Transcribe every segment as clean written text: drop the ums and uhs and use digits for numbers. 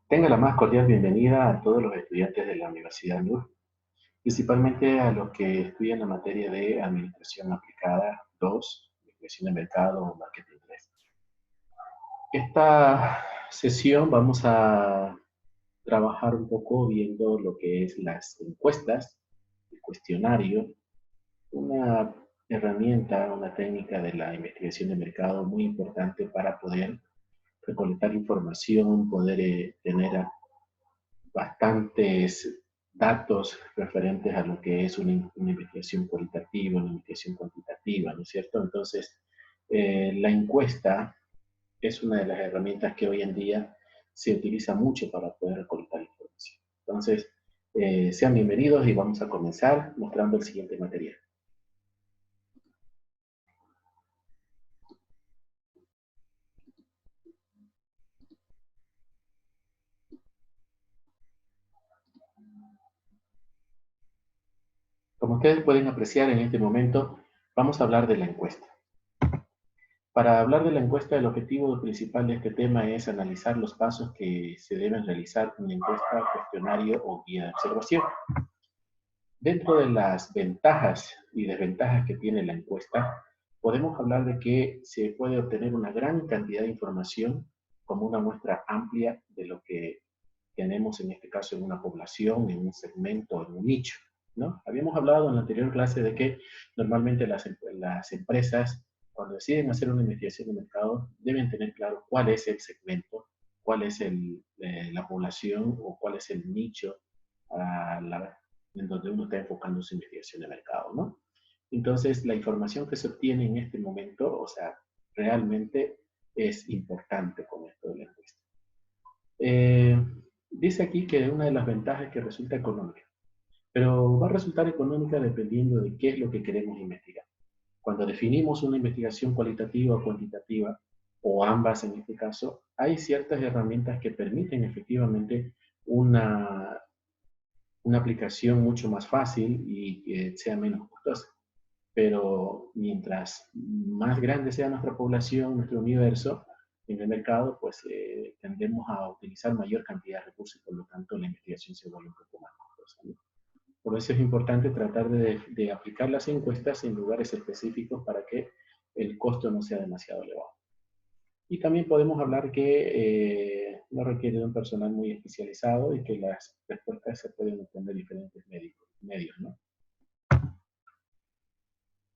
Tenga la más cordial bienvenida a todos los estudiantes de la Universidad NUR, principalmente a los que estudian la materia de Administración Aplicada 2, Investigación de Mercado o Marketing 3. Esta sesión vamos a trabajar un poco viendo lo que es las encuestas, el cuestionario, una herramienta, una técnica de la investigación de mercado muy importante para poder recolectar información, poder tener bastantes datos referentes a lo que es una investigación cualitativa, una investigación cuantitativa, ¿no es cierto? Entonces, la encuesta es una de las herramientas que hoy en día se utiliza mucho para poder recolectar información. Entonces, sean bienvenidos y vamos a comenzar mostrando el siguiente material. Como ustedes pueden apreciar en este momento, vamos a hablar de la encuesta. Para hablar de la encuesta, el objetivo principal de este tema es analizar los pasos que se deben realizar en una encuesta, cuestionario o guía de observación. Dentro de las ventajas y desventajas que tiene la encuesta, podemos hablar de que se puede obtener una gran cantidad de información como una muestra amplia de lo que tenemos en este caso en una población, en un segmento, en un nicho, ¿no? Habíamos hablado en la anterior clase de que normalmente las empresas, cuando deciden hacer una investigación de mercado, deben tener claro cuál es el segmento, cuál es la población o cuál es el nicho en donde uno está enfocando su investigación de mercado, ¿no? Entonces, la información que se obtiene en este momento, o sea, realmente es importante con esto de la encuesta. Eh, Dice aquí que una de las ventajas es que resulta económica, pero va a resultar económica dependiendo de qué es lo que queremos investigar. Cuando definimos una investigación cualitativa o cuantitativa, o ambas en este caso, hay ciertas herramientas que permiten efectivamente una, una aplicación mucho más fácil y que sea menos costosa. Pero mientras más grande sea nuestra población, nuestro universo en el mercado, pues tendemos a utilizar mayor cantidad de recursos y por lo tanto la investigación se vuelve un poco más costosa, ¿no? Por eso es importante tratar de aplicar las encuestas en lugares específicos para que el costo no sea demasiado elevado. Y también podemos hablar que no requiere de un personal muy especializado y que las respuestas se pueden obtener de diferentes medios, ¿no?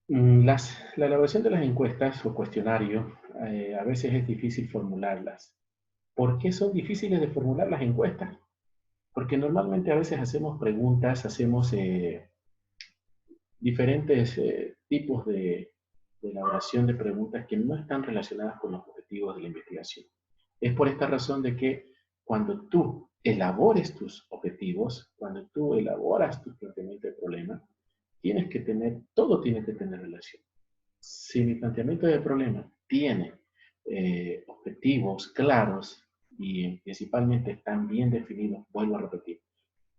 La elaboración de las encuestas o cuestionarios a veces es difícil formularlas. ¿Por qué son difíciles de formular las encuestas? Porque normalmente a veces hacemos preguntas, hacemos diferentes tipos de elaboración de preguntas que no están relacionadas con los objetivos de la investigación. Es por esta razón de que cuando tú elabores tus objetivos, cuando tú elaboras tu planteamiento de problema, todo tiene que tener relación. Si mi planteamiento de problema tiene objetivos claros y principalmente están bien definidos, vuelvo a repetir,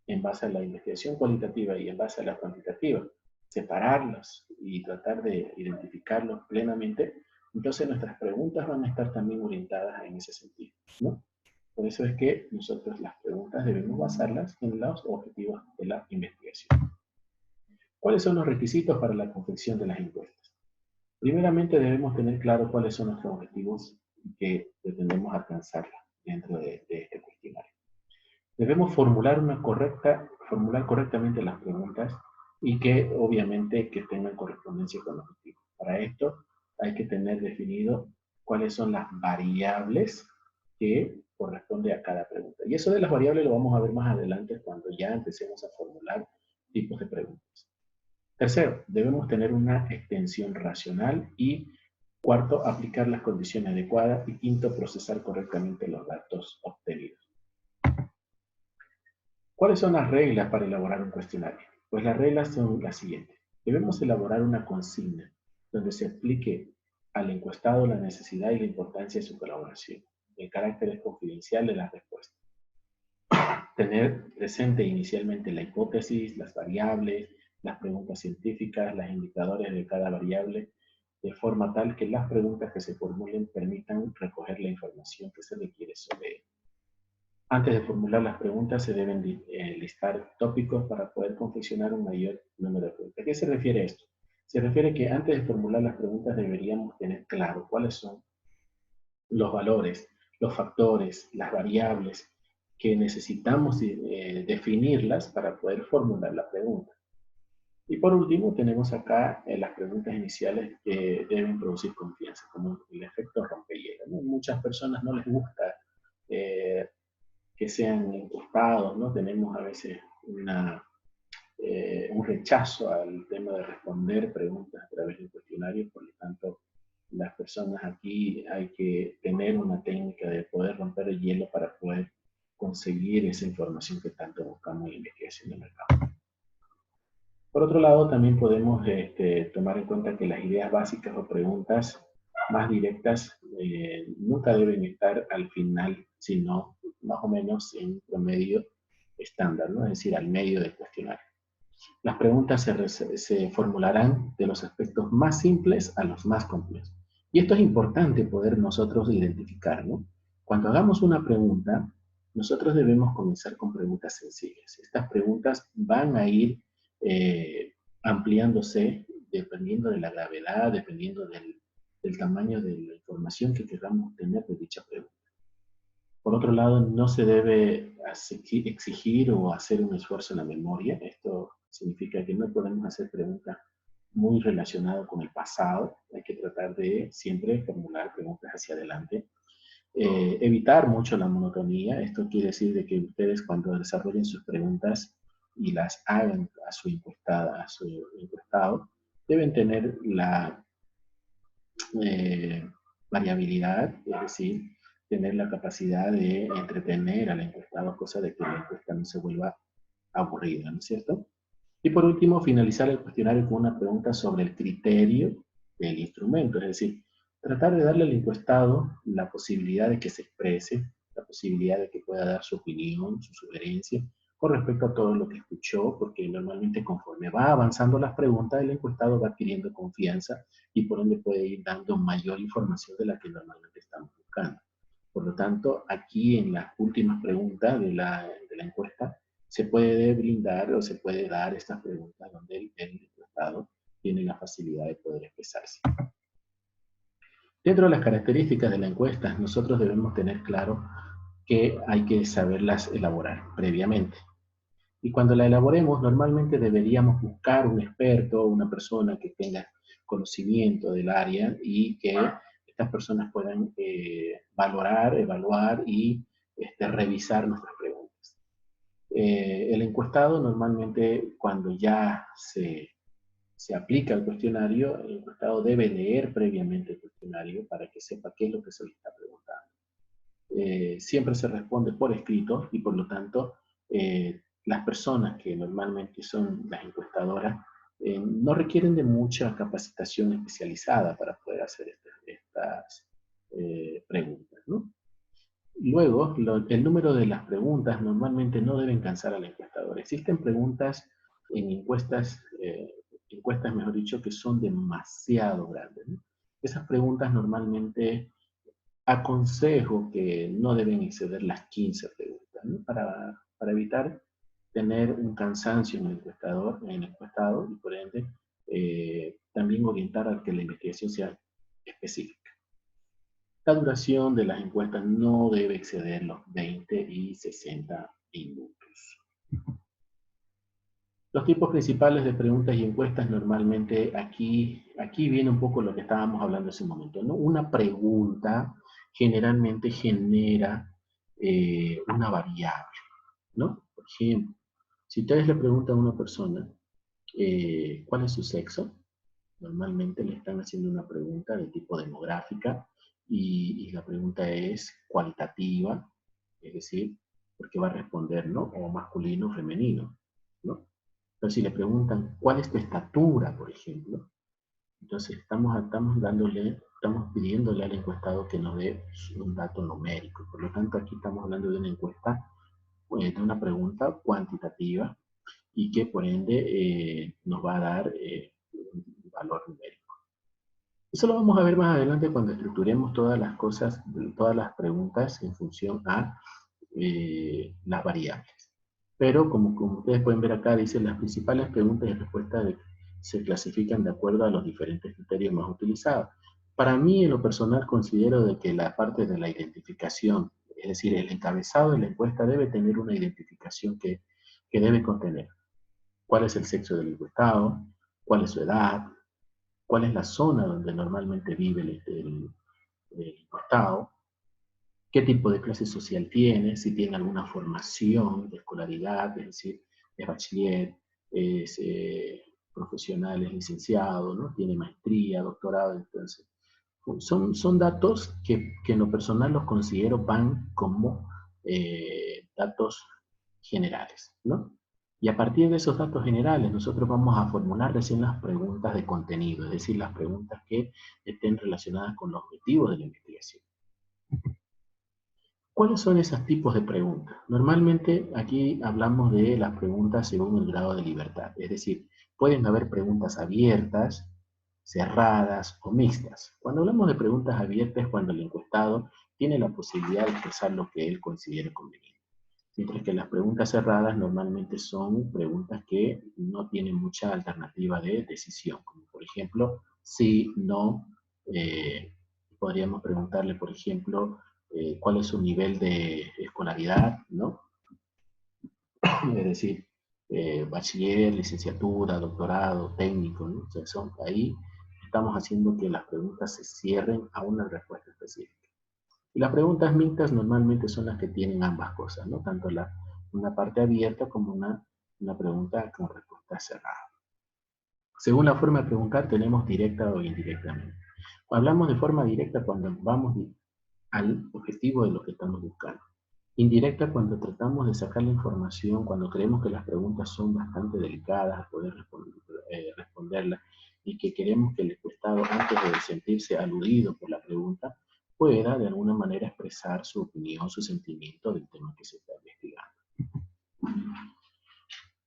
en base a la investigación cualitativa y en base a la cuantitativa, separarlos y tratar de identificarlos plenamente, entonces nuestras preguntas van a estar también orientadas en ese sentido, ¿no? Por eso es que nosotros las preguntas debemos basarlas en los objetivos de la investigación. ¿Cuáles son los requisitos para la confección de las encuestas? Primeramente debemos tener claro cuáles son nuestros objetivos y que pretendemos alcanzar dentro de este cuestionario. Debemos formular correctamente las preguntas y que obviamente que tengan correspondencia con los objetivos. Para esto hay que tener definido cuáles son las variables que corresponde a cada pregunta. Y eso de las variables lo vamos a ver más adelante cuando ya empecemos a formular tipos de preguntas. Tercero, debemos tener una extensión racional y cuarto, aplicar las condiciones adecuadas y quinto, procesar correctamente los datos obtenidos. ¿Cuáles son las reglas para elaborar un cuestionario? Pues las reglas son las siguientes. Debemos elaborar una consigna donde se explique al encuestado la necesidad y la importancia de su colaboración. El carácter es confidencial de las respuestas. Tener presente inicialmente la hipótesis, las variables, las preguntas científicas, los indicadores de cada variable, de forma tal que las preguntas que se formulen permitan recoger la información que se requiere sobre él. Antes de formular las preguntas se deben listar tópicos para poder confeccionar un mayor número de preguntas. ¿A qué se refiere esto? Se refiere que antes de formular las preguntas deberíamos tener claro cuáles son los valores, los factores, las variables que necesitamos definirlas para poder formular la pregunta. Y por último, tenemos acá las preguntas iniciales que deben producir confianza, como el efecto rompehielo, ¿no? Muchas personas no les gusta eh, que sean encuestados, ¿no? Tenemos a veces un rechazo al tema de responder preguntas a través de cuestionarios, por lo tanto, las personas aquí hay que tener una técnica de poder romper el hielo para poder conseguir esa información que tanto buscamos en la investigación de mercado. Por otro lado, también podemos tomar en cuenta que las ideas básicas o preguntas más directas nunca deben estar al final, sino más o menos en promedio estándar, ¿no? Es decir, al medio del cuestionario. Las preguntas se formularán de los aspectos más simples a los más complejos. Y esto es importante poder nosotros identificar, ¿no? Cuando hagamos una pregunta, nosotros debemos comenzar con preguntas sencillas. Estas preguntas van a ir eh, ampliándose dependiendo de la gravedad, dependiendo del tamaño de la información que queramos tener de dicha pregunta. Por otro lado, no se debe exigir o hacer un esfuerzo en la memoria. Esto significa que no podemos hacer preguntas muy relacionadas con el pasado. Hay que tratar de siempre formular preguntas hacia adelante. Evitar mucho la monotonía. Esto quiere decir de que ustedes cuando desarrollen sus preguntas y las hagan a su encuestada, a su encuestado, deben tener la eh, variabilidad, es decir, tener la capacidad de entretener al encuestado, cosa de que la encuesta no se vuelva aburrida, ¿no es cierto? Y por último, finalizar el cuestionario con una pregunta sobre el criterio del instrumento, es decir, tratar de darle al encuestado la posibilidad de que se exprese, la posibilidad de que pueda dar su opinión, su sugerencia, con respecto a todo lo que escuchó, porque normalmente conforme va avanzando las preguntas, el encuestado va adquiriendo confianza y por ende puede ir dando mayor información de la que normalmente estamos buscando. Por lo tanto, aquí en las últimas preguntas de la encuesta, se puede brindar o se puede dar estas preguntas donde el encuestado tiene la facilidad de poder expresarse. Dentro de las características de la encuesta, nosotros debemos tener claro que hay que saberlas elaborar previamente. Y cuando la elaboremos, normalmente deberíamos buscar un experto, una persona que tenga conocimiento del área y que estas personas puedan valorar, evaluar y revisar nuestras preguntas. El encuestado normalmente cuando ya se aplica el cuestionario, el encuestado debe leer previamente el cuestionario para que sepa qué es lo que se le está preguntando. Siempre se responde por escrito y por lo tanto las personas que normalmente son las encuestadoras no requieren de mucha capacitación especializada para poder hacer estas preguntas, ¿no? Luego, el número de las preguntas normalmente no deben cansar al encuestador. Existen preguntas en encuestas, mejor dicho, que son demasiado grandes, ¿no? Esas preguntas normalmente aconsejo que no deben exceder las 15 preguntas, ¿no? Para evitar tener un cansancio en el encuestado y por ende también orientar a que la investigación sea específica. La duración de las encuestas no debe exceder los 20 y 60 minutos. Los tipos principales de preguntas y encuestas normalmente aquí viene un poco lo que estábamos hablando hace un momento, ¿no? Una pregunta generalmente genera una variable, ¿no? Por ejemplo, si ustedes le preguntan a una persona cuál es su sexo, normalmente le están haciendo una pregunta de tipo demográfica y la pregunta es cualitativa, es decir, porque va a responder, ¿no? O masculino o femenino, ¿no? Pero si le preguntan cuál es tu estatura, por ejemplo, entonces estamos pidiéndole al encuestado que nos dé un dato numérico. Por lo tanto, aquí estamos hablando de una encuesta, de una pregunta cuantitativa y que por ende nos va a dar un valor numérico. Eso lo vamos a ver más adelante cuando estructuremos todas las cosas, todas las preguntas en función a las variables. Pero como ustedes pueden ver acá, dice las principales preguntas y respuestas se clasifican de acuerdo a los diferentes criterios más utilizados. Para mí, en lo personal, considero de que la parte de la identificación, es decir, el encabezado de la encuesta debe tener una identificación que debe contener cuál es el sexo del encuestado, cuál es su edad, cuál es la zona donde normalmente vive el encuestado, qué tipo de clase social tiene, si tiene alguna formación de escolaridad, es decir, es bachiller, es profesional, es licenciado, ¿no? Tiene maestría, doctorado, entonces. Son datos que en lo personal los considero van como datos generales, ¿no? Y a partir de esos datos generales nosotros vamos a formular recién las preguntas de contenido, es decir, las preguntas que estén relacionadas con los objetivos de la investigación. ¿Cuáles son esos tipos de preguntas? Normalmente aquí hablamos de las preguntas según el grado de libertad, es decir, pueden haber preguntas abiertas, cerradas o mixtas. Cuando hablamos de preguntas abiertas es cuando el encuestado tiene la posibilidad de expresar lo que él considere conveniente. Mientras que las preguntas cerradas normalmente son preguntas que no tienen mucha alternativa de decisión, como por ejemplo, sí, no, podríamos preguntarle, por ejemplo, cuál es su nivel de escolaridad, ¿no? Es decir, bachiller, licenciatura, doctorado, técnico, ¿no? O sea, ahí estamos haciendo que las preguntas se cierren a una respuesta específica. Y las preguntas mixtas normalmente son las que tienen ambas cosas, ¿no? Tanto una parte abierta como una pregunta con respuesta cerrada. Según la forma de preguntar, tenemos directa o indirectamente. Hablamos de forma directa cuando vamos al objetivo de lo que estamos buscando. Indirecta cuando tratamos de sacar la información, cuando creemos que las preguntas son bastante delicadas, poder responderlas, y que queremos que el encuestado, antes de sentirse aludido por la pregunta, pueda de alguna manera expresar su opinión, su sentimiento del tema que se está investigando.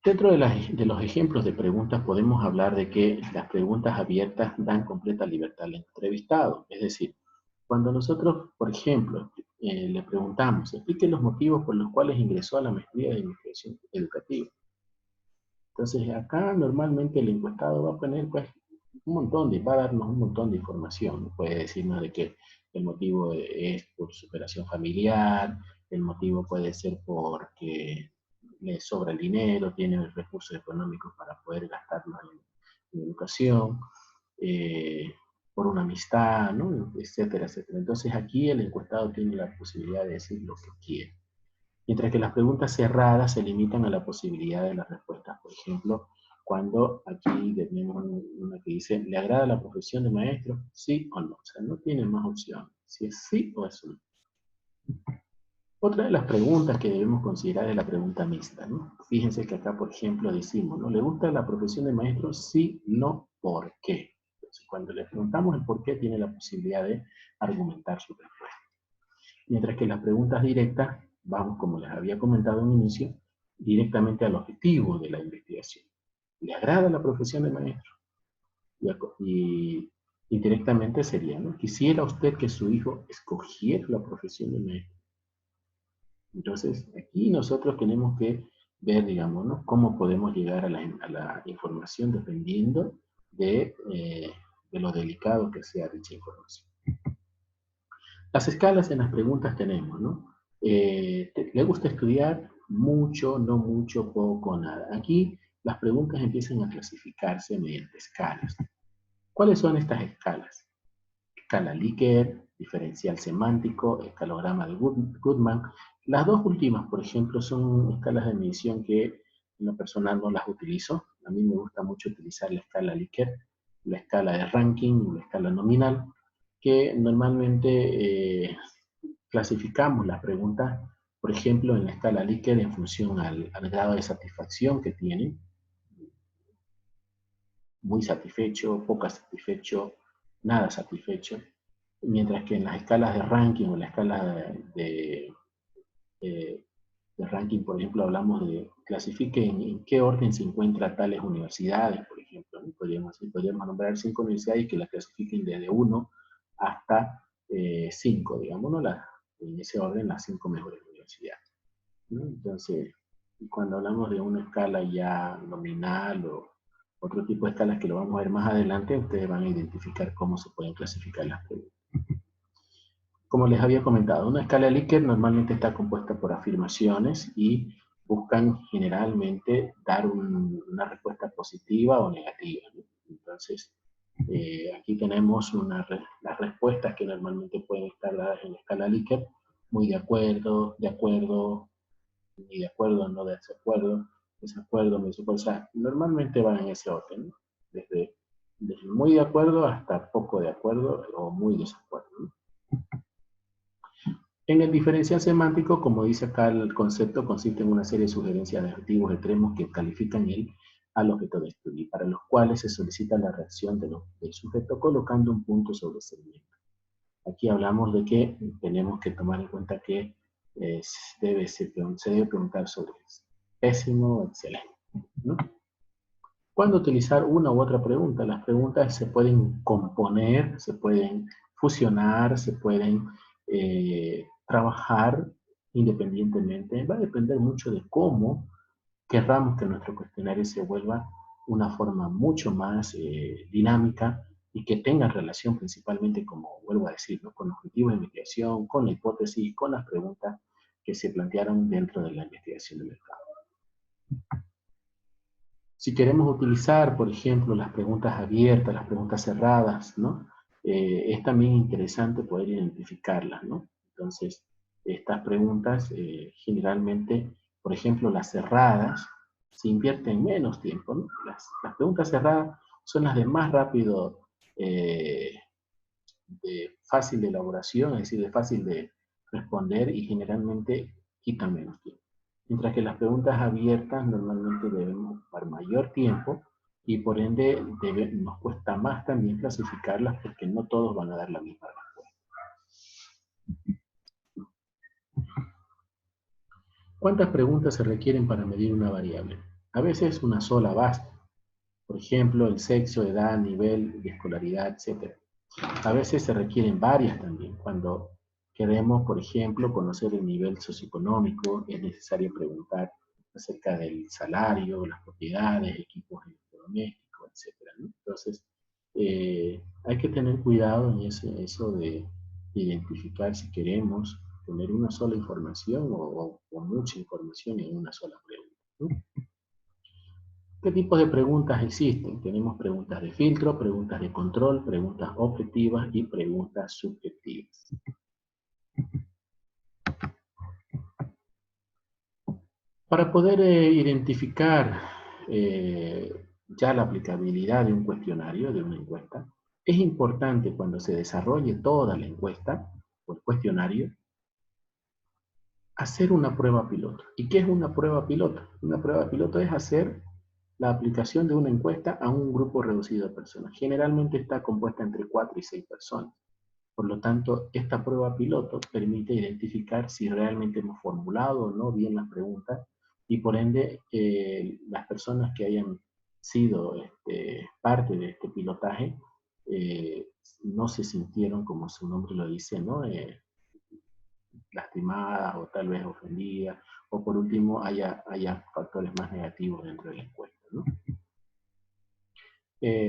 Dentro de los ejemplos de preguntas podemos hablar de que las preguntas abiertas dan completa libertad al entrevistado. Es decir, cuando nosotros, por ejemplo, le preguntamos, explique los motivos por los cuales ingresó a la maestría de investigación educativa. Entonces, acá normalmente el encuestado va a poner pues, va a darnos un montón de información. Puede decirnos de que el motivo es por superación familiar, el motivo puede ser porque le sobra el dinero, tiene recursos económicos para poder gastarlo en educación, eh, por una amistad, ¿no? Etcétera, etcétera. Entonces aquí el encuestado tiene la posibilidad de decir lo que quiere. Mientras que las preguntas cerradas se limitan a la posibilidad de las respuestas. Por ejemplo, cuando aquí tenemos una que dice, ¿le agrada la profesión de maestro? ¿Sí o no? O sea, no tiene más opción. Si es sí o es no. Otra de las preguntas que debemos considerar es la pregunta mixta, ¿no? Fíjense que acá, por ejemplo, decimos, ¿no? ¿Le gusta la profesión de maestro? Sí, no, ¿por qué? Entonces, cuando le preguntamos el por qué, tiene la posibilidad de argumentar su respuesta. Mientras que las preguntas directas, vamos, como les había comentado en un inicio, directamente al objetivo de la investigación. ¿Le agrada la profesión de maestro? Y indirectamente sería, ¿no? ¿Quisiera usted que su hijo escogiera la profesión de maestro? Entonces, aquí nosotros tenemos que ver, digamos, ¿no? Cómo podemos llegar a la información dependiendo de lo delicado que sea dicha información. Las escalas en las preguntas tenemos, ¿no? ¿Le gusta estudiar? Mucho, no mucho, poco, nada. Aquí las preguntas empiezan a clasificarse mediante escalas. ¿Cuáles son estas escalas? Escala Likert, diferencial semántico, escalograma de Goodman. Las dos últimas, por ejemplo, son escalas de medición que en lo personal no las utilizo. A mí me gusta mucho utilizar la escala Likert, la escala de ranking, la escala nominal, que normalmente clasificamos las preguntas, por ejemplo, en la escala Likert en función al grado de satisfacción que tienen. Muy satisfecho, poco satisfecho, nada satisfecho. Mientras que en las escalas de ranking o en la escala de ranking, por ejemplo, hablamos de clasifique en qué orden se encuentran tales universidades, por ejemplo, ¿no? Podríamos nombrar 5 universidades que las clasifiquen desde 1 hasta 5, digamos, ¿no? En ese orden, las 5 mejores universidades. ¿no? Entonces, cuando hablamos de una escala ya nominal o otro tipo de escalas que lo vamos a ver más adelante, ustedes van a identificar cómo se pueden clasificar las preguntas. Como les había comentado, una escala Likert normalmente está compuesta por afirmaciones y buscan generalmente dar una respuesta positiva o negativa, ¿no? Entonces, aquí tenemos las respuestas que normalmente pueden estar dadas en la escala Likert, muy de acuerdo, ni de acuerdo, no de desacuerdo, me desacuerdo. O sea, normalmente van en ese orden, ¿no? Desde muy de acuerdo hasta poco de acuerdo o muy desacuerdo, ¿no? En el diferencial semántico, como dice acá el concepto, consiste en una serie de sugerencias de adjetivos extremos que califican al objeto de estudio, para los cuales se solicita la reacción del sujeto colocando un punto sobre el segmento. Aquí hablamos de que tenemos que tomar en cuenta que se debe preguntar sobre pésimo o excelente, ¿no? ¿Cuándo utilizar una u otra pregunta? Las preguntas se pueden componer, se pueden fusionar, se pueden trabajar independientemente. Va a depender mucho de cómo querramos que nuestro cuestionario se vuelva una forma mucho más dinámica y que tenga relación principalmente, como vuelvo a decir, ¿no? Con objetivos de investigación, con la hipótesis, con las preguntas que se plantearon dentro de la investigación de mercado. Si queremos utilizar, por ejemplo, las preguntas abiertas, las preguntas cerradas, ¿no? Es también interesante poder identificarlas, ¿no? Entonces, estas preguntas generalmente, por ejemplo, las cerradas, se invierten menos tiempo, ¿no? Las preguntas cerradas son las de más rápido, eh, de fácil de elaboración, es decir, de fácil de responder y generalmente quitan menos tiempo. Mientras que las preguntas abiertas normalmente debemos ocupar mayor tiempo y por ende nos cuesta más también clasificarlas porque no todos van a dar la misma respuesta. ¿Cuántas preguntas se requieren para medir una variable? A veces una sola basta. Por ejemplo, el sexo, edad, nivel de escolaridad, etc. A veces se requieren varias también. Cuando queremos, por ejemplo, conocer el nivel socioeconómico, es necesario preguntar acerca del salario, las propiedades, equipos electrodomésticos, etc., ¿no? Entonces, hay que tener cuidado en eso de identificar si queremos tener una sola información o mucha información en una sola pregunta, ¿no? ¿Qué tipos de preguntas existen? Tenemos preguntas de filtro, preguntas de control, preguntas objetivas y preguntas subjetivas. Para poder identificar ya la aplicabilidad de un cuestionario, de una encuesta, es importante cuando se desarrolle toda la encuesta o el cuestionario, hacer una prueba piloto. ¿Y qué es una prueba piloto? Una prueba piloto es hacer la aplicación de una encuesta a un grupo reducido de personas. Generalmente está compuesta entre 4 y 6 personas. Por lo tanto, esta prueba piloto permite identificar si realmente hemos formulado o no bien las preguntas y por ende las personas que hayan sido parte de este pilotaje eh, no se sintieron, como su nombre lo dice, ¿no? Lastimadas o tal vez ofendidas, o por último haya factores más negativos dentro de la encuesta, ¿no?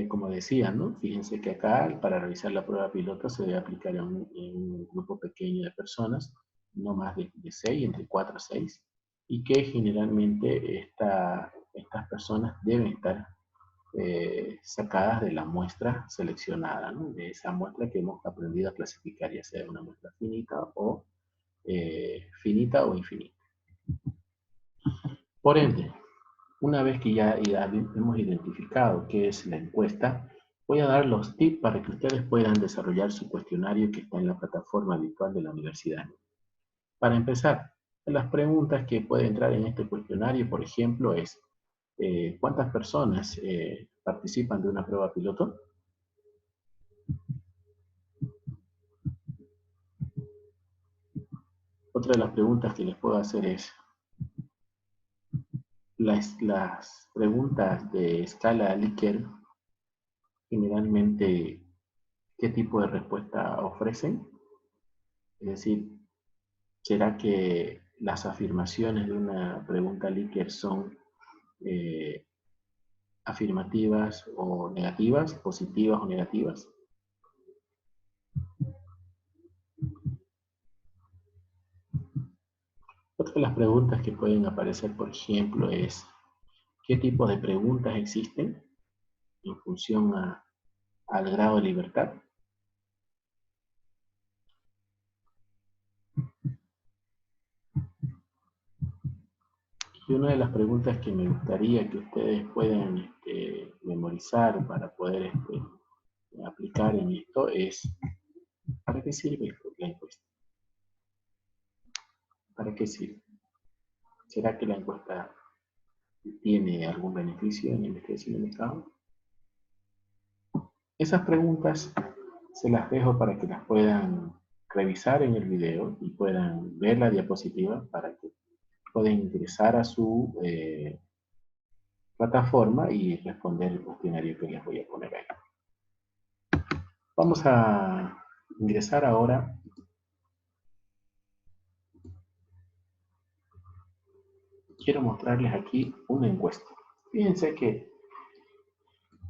Como decía, ¿no? Fíjense que acá para realizar la prueba piloto se debe aplicar en un grupo pequeño de personas, no más de 6, entre 4 a 6, y que generalmente estas personas deben estar sacadas de la muestra seleccionada, ¿no? De esa muestra que hemos aprendido a clasificar, ya sea una muestra finita o infinita. Por ende, una vez que ya hemos identificado qué es la encuesta, voy a dar los tips para que ustedes puedan desarrollar su cuestionario que está en la plataforma virtual de la universidad. Para empezar, las preguntas que pueden entrar en este cuestionario, por ejemplo, es ¿cuántas personas participan de una prueba piloto? Otra de las preguntas que les puedo hacer es, las preguntas de escala Likert generalmente, ¿qué tipo de respuesta ofrecen? Es decir, ¿será que las afirmaciones de una pregunta Likert son afirmativas o negativas, positivas o negativas. Otra de las preguntas que pueden aparecer, por ejemplo, es ¿qué tipo de preguntas existen en función al grado de libertad? Y una de las preguntas que me gustaría que ustedes puedan memorizar para poder aplicar en esto es ¿para qué sirve la encuesta? ¿Para qué sirve? ¿Será que la encuesta tiene algún beneficio en la investigación de mercado? Esas preguntas se las dejo para que las puedan revisar en el video y puedan ver la diapositiva para que puedan ingresar a su plataforma y responder el cuestionario que les voy a poner ahí. Vamos a ingresar ahora quiero mostrarles aquí una encuesta. Fíjense que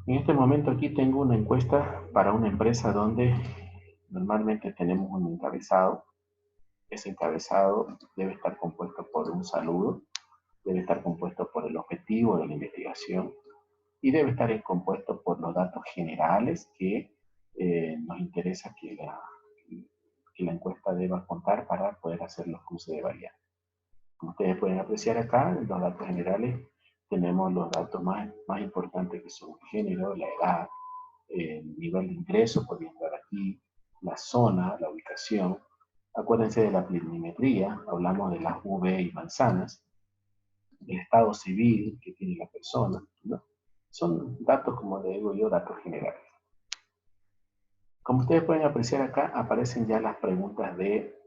en este momento aquí tengo una encuesta para una empresa donde normalmente tenemos un encabezado. Ese encabezado debe estar compuesto por un saludo, debe estar compuesto por el objetivo de la investigación y debe estar compuesto por los datos generales que nos interesa que la encuesta deba contar para poder hacer los cruces de variables. Como ustedes pueden apreciar acá, en los datos generales tenemos los datos más importantes que son el género, la edad, el nivel de ingreso, podría entrar aquí, la zona, la ubicación. Acuérdense de la planimetría, hablamos de las V y manzanas, el estado civil que tiene la persona, ¿no? Son datos, como le digo yo, datos generales. Como ustedes pueden apreciar acá, aparecen ya las preguntas de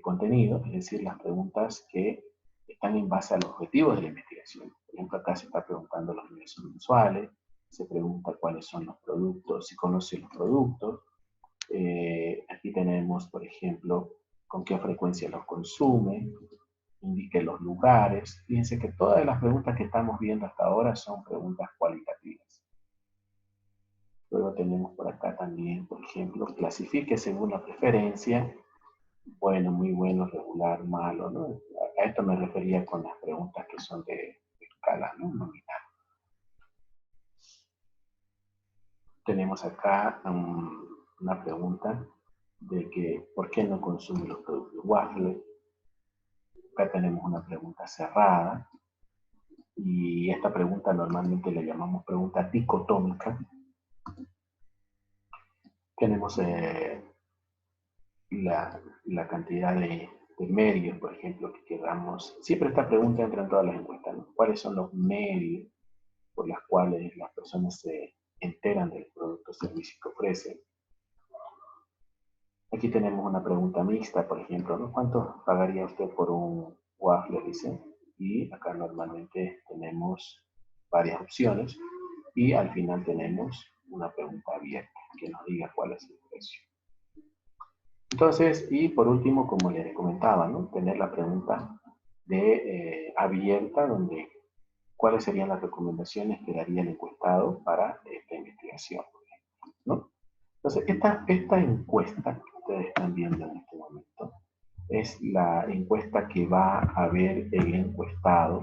contenido, es decir, las preguntas que están en base a los objetivos de la investigación. Por ejemplo, acá se está preguntando los ingresos mensuales, se pregunta cuáles son los productos, si conoce los productos. Aquí tenemos, por ejemplo, con qué frecuencia los consume, indique los lugares. Fíjense que todas las preguntas que estamos viendo hasta ahora son preguntas cualitativas. Luego tenemos por acá también, por ejemplo, clasifique según la preferencia, bueno, muy bueno, regular, malo, ¿no? A esto me refería con las preguntas que son de escala, ¿no? Nominal. Tenemos acá una pregunta de que, ¿por qué no consume los productos Waffle? Acá tenemos una pregunta cerrada, y esta pregunta normalmente le llamamos pregunta dicotómica. Tenemos la cantidad de medios, por ejemplo, que queramos. Siempre esta pregunta entra en todas las encuestas, ¿no? ¿Cuáles son los medios por los cuales las personas se enteran del producto o servicio que ofrecen? Aquí tenemos una pregunta mixta, por ejemplo, ¿no? ¿Cuánto pagaría usted por un waffle? Dice. Y acá normalmente tenemos varias opciones y al final tenemos una pregunta abierta que nos diga cuál es el precio. Entonces, y por último, como les comentaba, ¿no? Tener la pregunta abierta donde cuáles serían las recomendaciones que daría el encuestado para esta investigación, ¿no? Entonces, esta encuesta que ustedes están viendo en este momento es la encuesta que va a ver el encuestado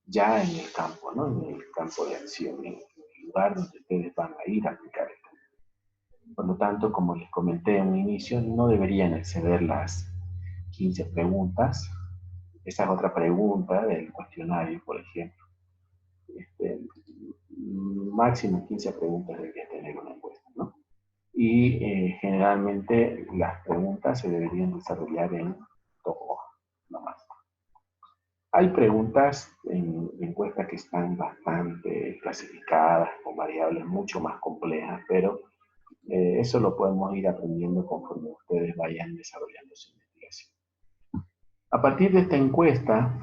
ya en el campo, ¿no? En el campo de acción, en el lugar donde ustedes van a ir a aplicar esto. Por lo tanto, como les comenté en un inicio, no deberían exceder las 15 preguntas. Esa es otra pregunta del cuestionario, por ejemplo. Máximo 15 preguntas debería tener una encuesta, ¿no? Y generalmente las preguntas se deberían desarrollar en 2 hojas, no más. Hay preguntas en encuestas que están bastante clasificadas con variables mucho más complejas, pero eso lo podemos ir aprendiendo conforme ustedes vayan desarrollando su investigación. A partir de esta encuesta,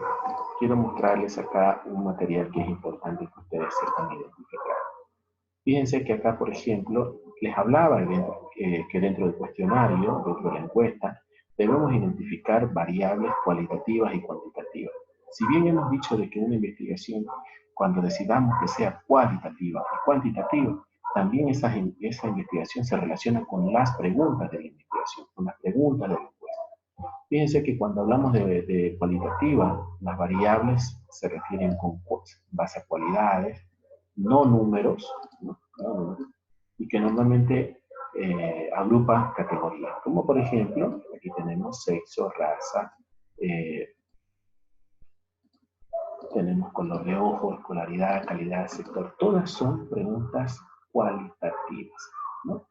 quiero mostrarles acá un material que es importante que ustedes sepan identificar. Fíjense que acá, por ejemplo, les hablaba que dentro del cuestionario, dentro de la encuesta, Debemos identificar variables cualitativas y cuantitativas. Si bien hemos dicho de que una investigación, cuando decidamos que sea cualitativa y cuantitativa, también esa investigación se relaciona con las preguntas de la investigación, con las preguntas de la encuesta. Fíjense que cuando hablamos de cualitativa, las variables se refieren con base a cualidades, no números, ¿no? No números, y que normalmente agrupa categorías, como por ejemplo, aquí tenemos sexo, raza, eh, tenemos color de ojo, escolaridad, calidad, sector, todas son preguntas cualitativas, ¿no?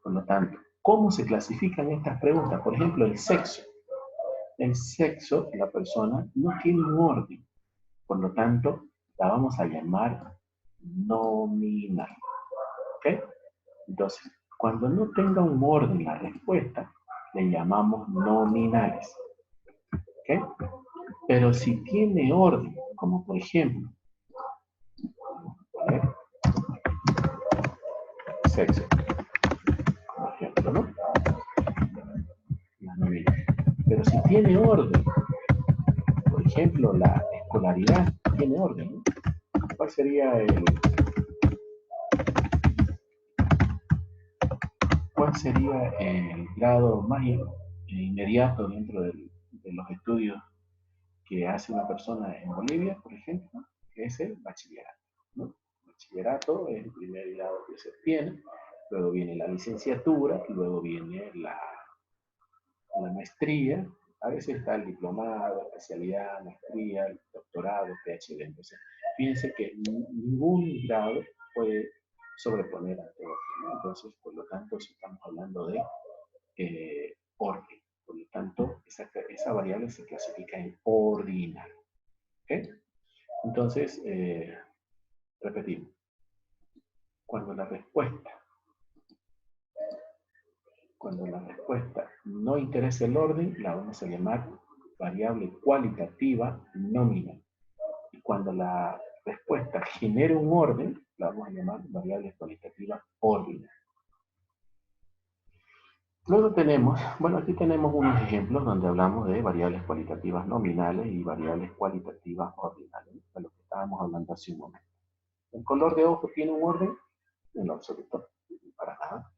Por lo tanto, ¿cómo se clasifican estas preguntas? Por ejemplo, el sexo. El sexo de la persona no tiene un orden, por lo tanto, la vamos a llamar nominal, ¿ok? Entonces, cuando no tenga un orden la respuesta, le llamamos nominales, ¿ok? Pero si tiene orden, como por ejemplo, ¿vale? Sexo, por ejemplo, ¿no? La nominal. Pero si tiene orden, por ejemplo, la escolaridad tiene orden, ¿no? ¿Cuál sería el grado más inmediato dentro de los estudios que hace una persona en Bolivia, por ejemplo, que es el bachillerato, ¿no? El bachillerato es el primer grado que se obtiene, luego viene la licenciatura, luego viene la maestría, a veces está el diplomado, especialidad, maestría, el doctorado, PhD. Entonces, fíjense que ningún grado puede sobreponer ante otro, ¿no? Entonces, por lo tanto, si estamos hablando de orden, por lo tanto, esa variable se clasifica en ordinal. ¿Okay? Entonces, repetimos, cuando la respuesta no interesa el orden, la vamos a llamar variable cualitativa nominal. Y cuando la respuesta genera un orden, la vamos a llamar variable cualitativa ordinal. Luego tenemos, bueno, aquí tenemos unos ejemplos donde hablamos de variables cualitativas nominales y variables cualitativas ordinales, de lo que estábamos hablando hace un momento. ¿El color de ojo tiene un orden? En lo absoluto, para nada.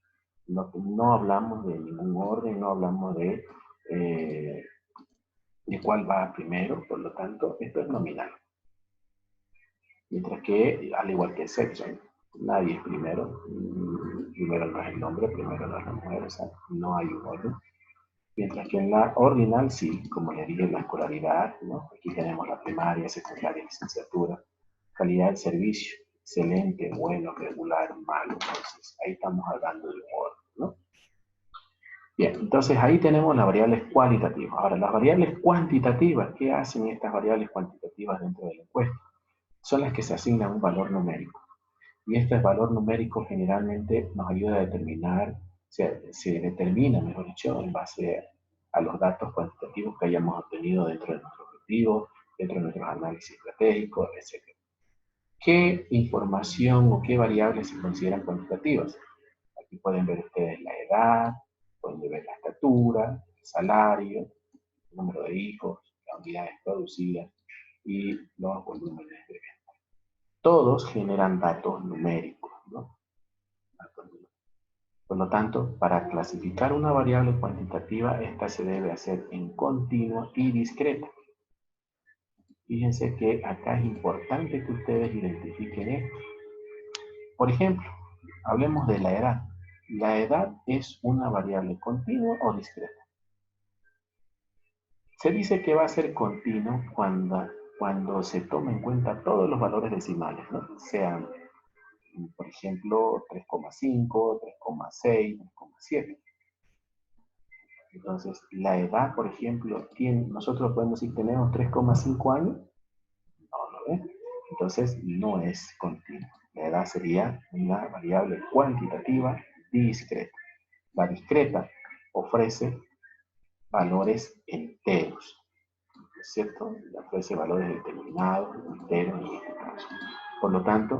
No hablamos de ningún orden, no hablamos de cuál va primero, por lo tanto, esto es nominal. Mientras que, al igual que el sexo, nadie es primero. Primero no es el hombre, primero no es la mujer, o sea, no hay un orden. Mientras que en la ordinal, sí, como le dije, la escolaridad, ¿no? Aquí tenemos la primaria, secundaria, licenciatura, calidad del servicio, excelente, bueno, regular, malo. Entonces, ahí estamos hablando de un orden, ¿no? Bien, entonces ahí tenemos las variables cualitativas. Ahora, las variables cuantitativas, ¿qué hacen estas variables cuantitativas dentro de la encuesta? Son las que se asignan un valor numérico. Y este valor numérico generalmente nos ayuda a determinar, se determina, mejor dicho, en base a los datos cuantitativos que hayamos obtenido dentro de nuestro objetivo, dentro de nuestros análisis estratégicos, etc. ¿Qué información o qué variables se consideran cuantitativas? Aquí pueden ver ustedes la edad, pueden ver la estatura, el salario, el número de hijos, las unidades producidas y los volúmenes de venta. Todos generan datos numéricos, ¿no? Por lo tanto, para clasificar una variable cuantitativa, esta se debe hacer en continua y discreta. Fíjense que acá es importante que ustedes identifiquen esto. Por ejemplo, hablemos de la edad. ¿La edad es una variable continua o discreta? Se dice que va a ser continuo cuando se toma en cuenta todos los valores decimales, ¿no? Sean, por ejemplo, 3,5, 3,6, 3,7. Entonces, la edad, por ejemplo, nosotros podemos decir que tenemos 3,5 años. No, ¿no ves? Entonces, no es continua. La edad sería una variable cuantitativa discreta. La discreta ofrece valores enteros, ¿no es cierto? Ofrece valores determinados, enteros en este caso. Por lo tanto,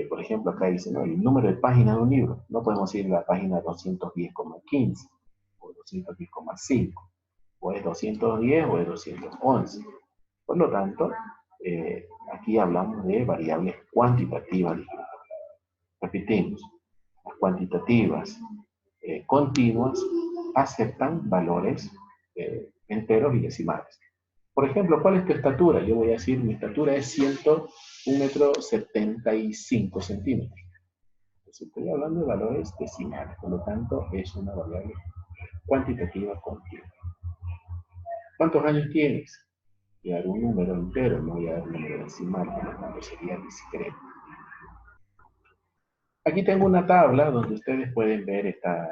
por ejemplo, acá dice, ¿no? El número de páginas de un libro. No podemos decir la página 210,15 210,5, o es 210 o es 211. Por lo tanto, aquí hablamos de variables cuantitativas. Repetimos, las cuantitativas continuas aceptan valores enteros y decimales. Por ejemplo, ¿cuál es tu estatura? Yo voy a decir, mi estatura es 101,75 metros. Entonces, estoy hablando de valores decimales, por lo tanto, es una variable cuantitativa continua. ¿Cuántos años tienes? Voy a dar un número entero, no voy a dar un número decimal, por lo tanto sería discreto. Aquí tengo una tabla donde ustedes pueden ver esta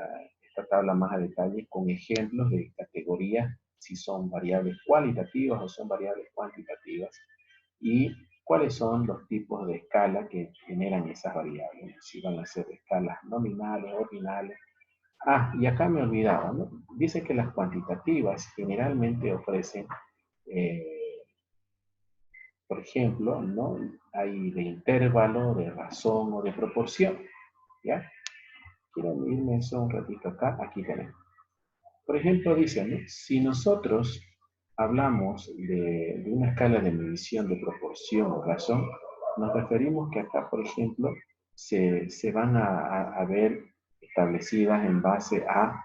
tabla más a detalle con ejemplos de categorías, si son variables cualitativas o son variables cuantitativas, y cuáles son los tipos de escala que generan esas variables, si van a ser escalas nominales, ordinales. Ah, y acá me olvidaba, ¿no? Dice que las cuantitativas generalmente ofrecen, por ejemplo, ¿no? Hay de intervalo, de razón o de proporción, ¿ya? Quiero irme eso un ratito acá, aquí tenemos. Por ejemplo, dicen, ¿no? Si nosotros hablamos de una escala de medición de proporción o razón, nos referimos que acá, por ejemplo, se van a ver establecidas en base a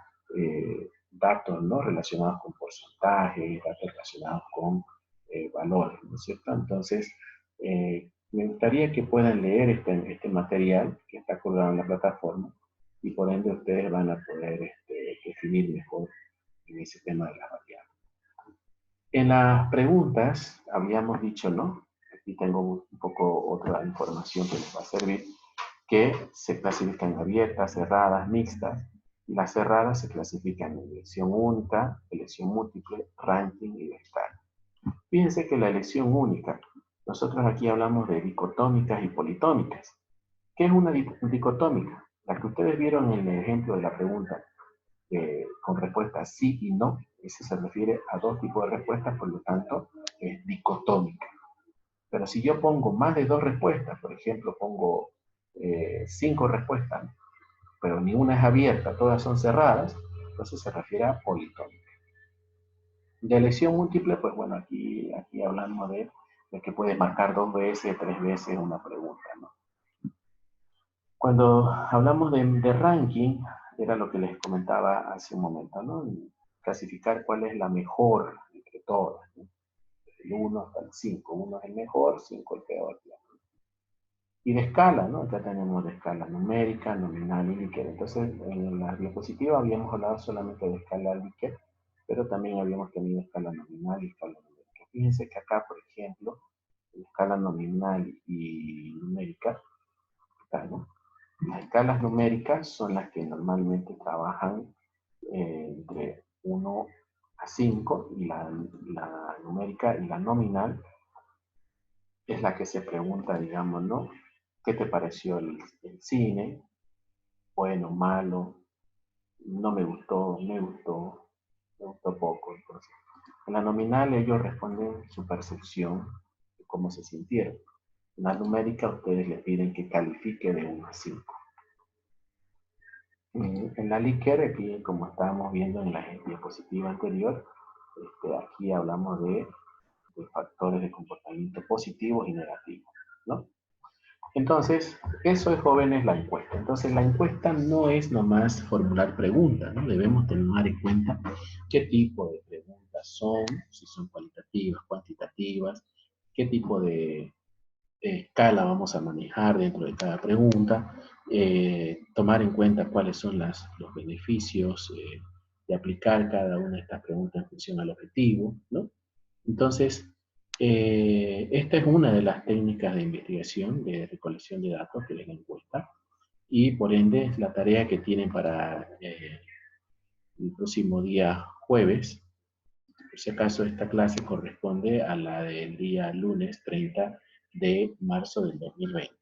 datos, ¿no? Relacionados con porcentajes, datos relacionados con valores, ¿no es cierto? Entonces, me gustaría que puedan leer este material que está colgado en la plataforma, y por ende ustedes van a poder definir mejor en ese tema de las variables. En las preguntas habíamos dicho, ¿no? Aquí tengo un poco otra información que les va a servir, que se clasifican abiertas, cerradas, mixtas. Las cerradas se clasifican en elección única, elección múltiple, ranking y escala. Fíjense que la elección única, nosotros aquí hablamos de dicotómicas y politómicas. ¿Qué es una dicotómica? La que ustedes vieron en el ejemplo de la pregunta, con respuestas sí y no, ese se refiere a dos tipos de respuestas, por lo tanto, es dicotómica. Pero si yo pongo más de dos respuestas, por ejemplo, pongo 5 respuestas, pero ni una es abierta, todas son cerradas, entonces se refiere a politómica. De elección múltiple, pues bueno, aquí hablamos de que puede marcar 2 veces, 3 veces una pregunta, ¿no? Cuando hablamos de ranking, era lo que les comentaba hace un momento, ¿no? Clasificar cuál es la mejor entre todas, ¿no? Del 1 hasta el 5. 1 es el mejor, 5 el peor. Y de escala, ¿no? Acá tenemos de escala numérica, nominal y Likert. Entonces, en la diapositiva habíamos hablado solamente de escala Likert, pero también habíamos tenido escala nominal y escala numérica. Fíjense que acá, por ejemplo, escala nominal y numérica, acá, ¿no? Las escalas numéricas son las que normalmente trabajan entre 1 a 5, y la numérica y la nominal es la que se pregunta, digamos, ¿no? ¿Qué te pareció el cine? Bueno, malo, no me gustó, me gustó poco. Entonces, en la nominal ellos responden su percepción de cómo se sintieron. En la numérica ustedes les piden que califique de 1 a 5. En la Likert, aquí como estábamos viendo en la diapositiva anterior, aquí hablamos de factores de comportamiento positivos y negativos, ¿no? Entonces, eso es, jóvenes, la encuesta. Entonces, la encuesta no es nomás formular preguntas, ¿no? Debemos tomar en cuenta qué tipo de preguntas son, si son cualitativas, cuantitativas, qué tipo de escala vamos a manejar dentro de cada pregunta, tomar en cuenta cuáles son los beneficios de aplicar cada una de estas preguntas en función al objetivo, ¿no? Entonces, esta es una de las técnicas de investigación, de recolección de datos, que es la encuesta, y por ende es la tarea que tienen para el próximo día jueves. Por si acaso, esta clase corresponde a la del día lunes 30 de marzo del 2020.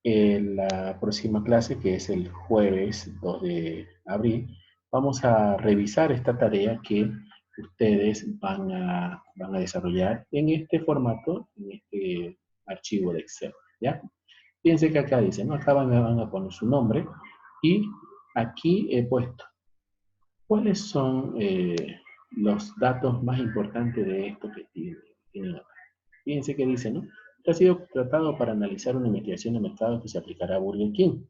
En la próxima clase, que es el jueves 2 de abril, vamos a revisar esta tarea que ustedes van a desarrollar en este formato, en este archivo de Excel, ¿ya? Fíjense que acá dice, ¿no? Acá van a poner su nombre, y aquí he puesto ¿Cuáles son los datos más importantes de esto que tienen acá? Fíjense que dice, ¿no? Esto ha sido tratado para analizar una investigación de mercado que se aplicará a Burger King.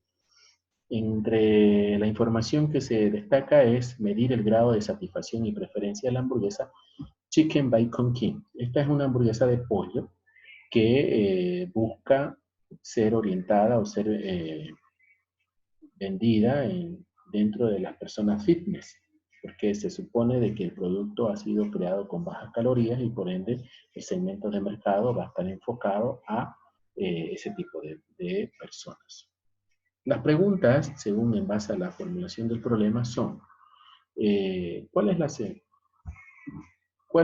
Entre la información que se destaca es medir el grado de satisfacción y preferencia de la hamburguesa Chicken Bacon King. Esta es una hamburguesa de pollo que busca ser orientada o ser vendida dentro de las personas fitness, porque se supone de que el producto ha sido creado con bajas calorías y por ende el segmento de mercado va a estar enfocado a ese tipo de personas. Las preguntas, según en base a la formulación del problema, son ¿cuál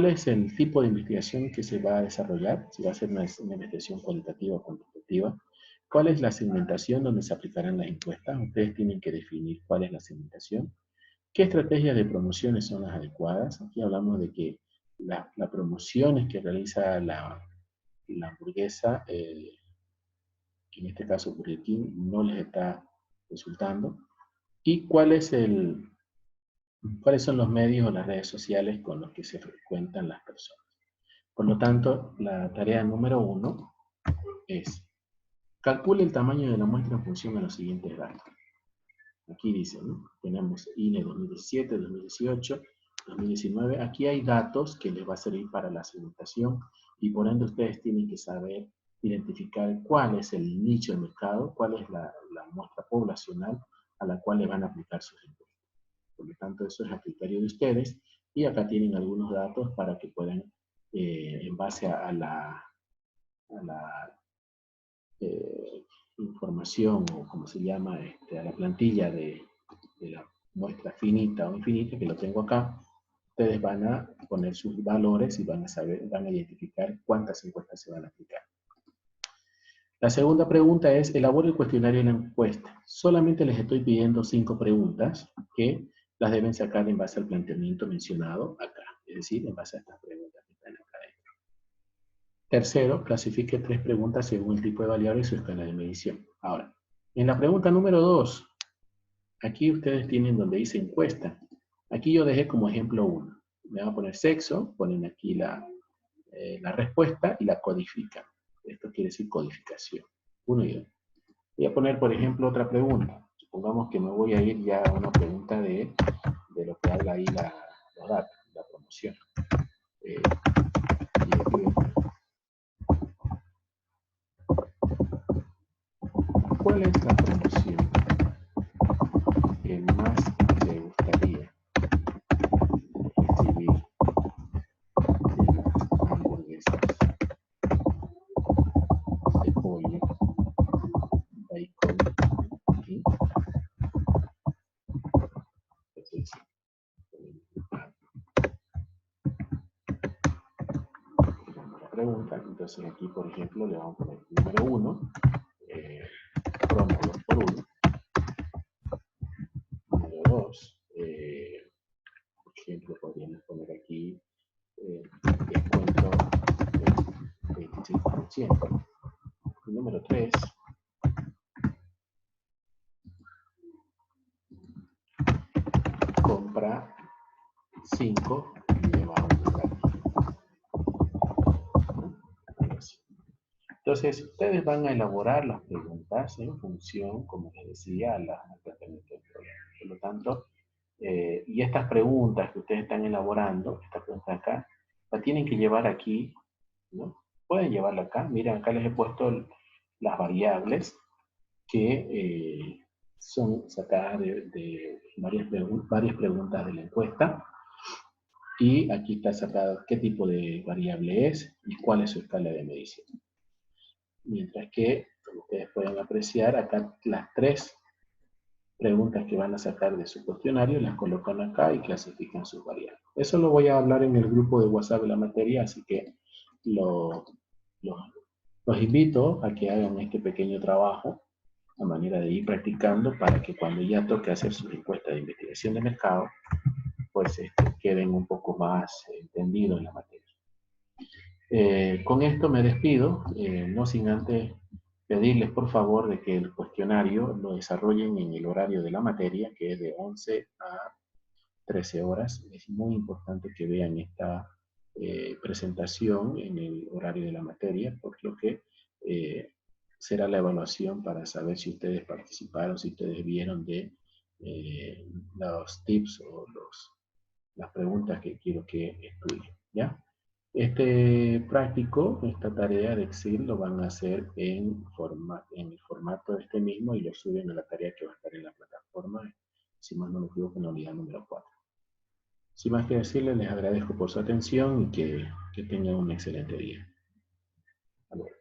es el tipo de investigación que se va a desarrollar? Si va a ser una investigación cualitativa o cuantitativa. ¿Cuál es la segmentación donde se aplicarán las encuestas? Ustedes tienen que definir cuál es la segmentación. ¿Qué estrategias de promociones son las adecuadas? Aquí hablamos de que las promociones que realiza la hamburguesa, en este caso Burger King, no les está resultando. ¿Y cuáles son los medios o las redes sociales con los que se frecuentan las personas? Por lo tanto, la tarea número 1 es calcule el tamaño de la muestra en función de los siguientes datos. Aquí dice, ¿no? Tenemos INE 2017, 2018, 2019. Aquí hay datos que les va a servir para la segmentación y por ende ustedes tienen que saber identificar cuál es el nicho de mercado, cuál es la muestra poblacional a la cual le van a aplicar sus encuestas. Por lo tanto, eso es a criterio de ustedes y acá tienen algunos datos para que puedan, en base a la información o como se llama, a la plantilla de la muestra finita o infinita, que lo tengo acá, ustedes van a poner sus valores y van a identificar cuántas encuestas se van a aplicar. La segunda pregunta es, elabore el cuestionario y la encuesta. Solamente les estoy pidiendo 5 preguntas que las deben sacar en base al planteamiento mencionado acá, es decir, en base a estas preguntas que están acá dentro. Tercero, clasifique 3 preguntas según el tipo de variable y su escala de medición. Ahora, en la pregunta número 2, aquí ustedes tienen donde dice encuesta. Aquí yo dejé como ejemplo 1. Me van a poner sexo, ponen aquí la respuesta y la codifican. Esto quiere decir codificación. 1 y 2. Voy a poner, por ejemplo, otra pregunta. Supongamos que me voy a ir ya a una pregunta de lo que habla ahí los datos, la promoción. Y aquí voy a poner, ¿cuál es la promoción que más te gustaría recibir de las hamburguesas de pollo, bacon y la pregunta? Entonces aquí, por ejemplo, le vamos a poner número 1, promo 2x1. Número 2, por ejemplo, podríamos poner aquí descuento del 26%. Y número 3, compra 5 y lleva 1 gratis. Entonces, ustedes van a elaborar las preguntas en función, como les decía, al planteamiento del problema. Por lo tanto, y estas preguntas que ustedes están elaborando, esta pregunta acá, la tienen que llevar aquí, ¿no? Pueden llevarla acá. Miren, acá les he puesto las variables que son sacadas de varias preguntas de la encuesta. Y aquí está sacado qué tipo de variable es y cuál es su escala de medición. Mientras que, como ustedes pueden apreciar, acá las 3 preguntas que van a sacar de su cuestionario las colocan acá y clasifican sus variables. Eso lo voy a hablar en el grupo de WhatsApp de la materia, así que los invito a que hagan este pequeño trabajo a manera de ir practicando para que cuando ya toque hacer su encuesta de investigación de mercado, pues queden un poco más entendidos en la materia. Con esto me despido, no sin antes pedirles por favor de que el cuestionario lo desarrollen en el horario de la materia, que es de 11 a 13 horas. Es muy importante que vean esta presentación en el horario de la materia, por lo que será la evaluación para saber si ustedes participaron, si ustedes vieron de los tips o las preguntas que quiero que estudien, ¿ya? Este práctico, esta tarea de Excel lo van a hacer en el formato este mismo y lo suben a la tarea que va a estar en la plataforma, si más no me equivoco, en la unidad número 4. Sin más que decirles, les agradezco por su atención y que tengan un excelente día. Hasta luego.